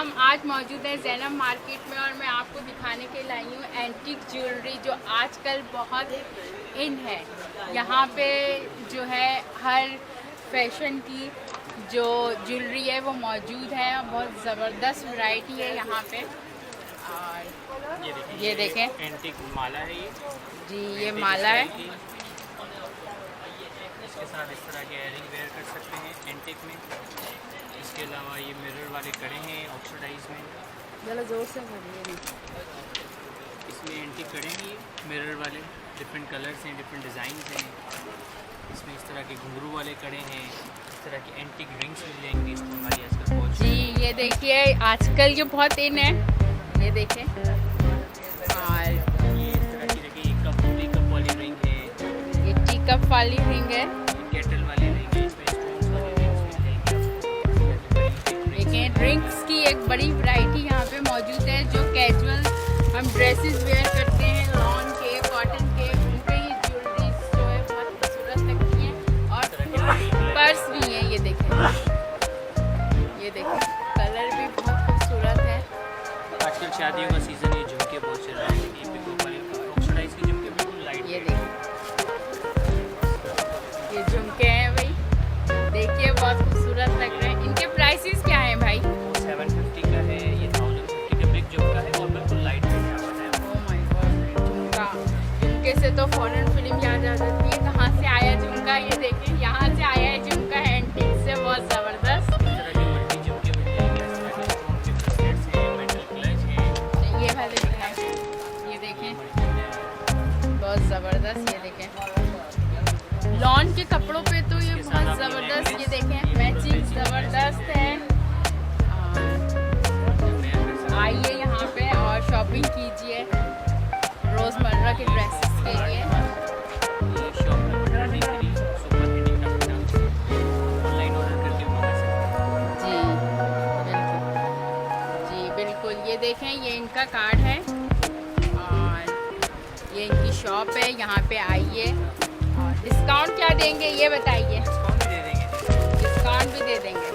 हम आज मौजूद हैं ज़ैनब मार्केट में और मैं आपको दिखाने के लाई हूँ एंटीक ज्वेलरी जो आजकल बहुत इन है। यहाँ पे जो है हर फैशन की जो ज्वेलरी है वो मौजूद है। बहुत ज़बरदस्त वैरायटी है यहाँ पे। और ये देखें एंटीक माला है ये जी, ये माला है। इसके साथ इस तरह के एयरिंग वेयर कर सकते हैं एंटीक में। इसके अलावा ये मिरर वाले कड़े हैं ऑक्सीडाइज में। ज़रा ज़ोर से बोलिए। इसमें एंटीक कड़े हैं ये मिरर वाले, डिफरेंट कलर्स हैं, डिफरेंट डिज़ाइंस हैं। इसमें इस तरह के घुंघरू वाले कड़े हैं, इस तरह की एंटीक रिंग्स मिल जाएंगी। इसको हमारी आजकल बहुत जी, ये देखिए आजकल ये बहुत इन है, ये देखें। और ये इस तरह की देखिए टी कप वाली रिंग है, ये टी कप वाली रिंग है, केटल वाली रिंग है। इसमें स्टोन्स वाली रिंग्स मिल जाएंगी। देखें ड्रिंक्स की एक बड़ी वैरायटी यहाँ पे मौजूद है। जो कैजुअल हम ड्रेसेस वेयर करते हैं, लॉन के, कॉटन के, उनपे ये ज्वेलरी जो है बहुत खूबसूरत लगती हैं। और पर्स भी हैं, ये देखें, ये देखें कलर भी बहुत खूबसूरत है। आजकल शादियों का सीज़न है, झुमके बहुत चल रहे हैं। ये पिको वाले ऑक्सीडाइज के झुमके बिल्कुल लाइट, ये देखें ये झुमके हैं भाई, देखिए बहुत खूबसूरत लग रहे हैं। इनके प्राइसेस क्या हैं भाई? 750 का है, ये 1050 का बिग झुमका है और बिल्कुल लाइट वेट है। ओह माय गॉड, झुमका, झुमके से तो फॉरेन फिल्म याद आ जाती है। कहाँ से आया झुमका? ये देखें यहाँ से आया है झुमका, एंटीक से, बहुत ज़बरदस्त। इस तरह के मल्टी झुमके मिल जाएंगे। इस तरह के स्टोन के ब्रेसलेट्स हैं, मेटल क्लच है। ये वाले दिखाएं, ये देखें बहुत ज़बरदस्त। ये देखें लॉन के कपड़ों पे तो ये बहुत ज़बरदस्त, ये देखें मैचिंग ज़बरदस्त है। आइए यहाँ पे और शॉपिंग कीजिए रोज़मर्रा के ड्रेसेस के लिए। ये shop number 33 super handicraft online order करके मंगा सकते हैं। जी बिल्कुल, ये देखें ये इनका कार्ड है और ये इनकी शॉप है। यहाँ पे आइए और डिस्काउंट क्या देंगे ये बताइए? डिस्काउंट भी दे देंगे। डिस्काउंट भी दे देंगे।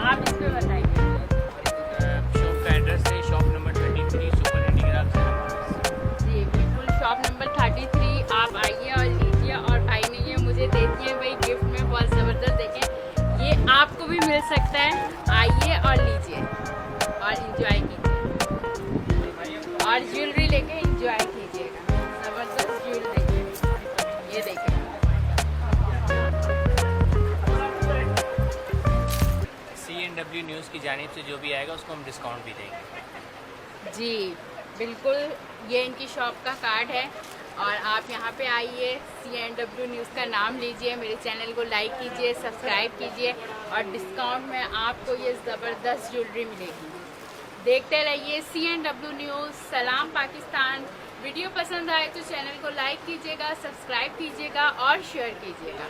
आप इस पे बताइए। शॉप का एड्रेस है शॉप नंबर 33 सुपर हैंडीक्राफ्ट। जी बिल्कुल, शॉप नंबर 33 आप आइए और लीजिए। और भाई ने ये मुझे दे दिए भाई गिफ्ट में, बहुत ज़बरदस्त। देखें ये आपको भी मिल सकता है, आइए और लीजिए और इंजॉय कीजिए और ज्वेलरी लेके इंजॉय कीजिएगा। ज़बरदस्त ज्वेलरी, ये देखें। CNW न्यूज़ की जानिब से जो भी आएगा उसको हम डिस्काउंट भी देंगे। जी बिल्कुल, ये इनकी शॉप का कार्ड है और आप यहाँ पे आइए, CNW न्यूज़ का नाम लीजिए, मेरे चैनल को लाइक कीजिए, सब्सक्राइब कीजिए और डिस्काउंट में आपको ये ज़बरदस्त ज्वेलरी मिलेगी। देखते रहिए CNW न्यूज़। सलाम पाकिस्तान। वीडियो पसंद आए तो चैनल को लाइक कीजिएगा, सब्सक्राइब कीजिएगा और शेयर कीजिएगा।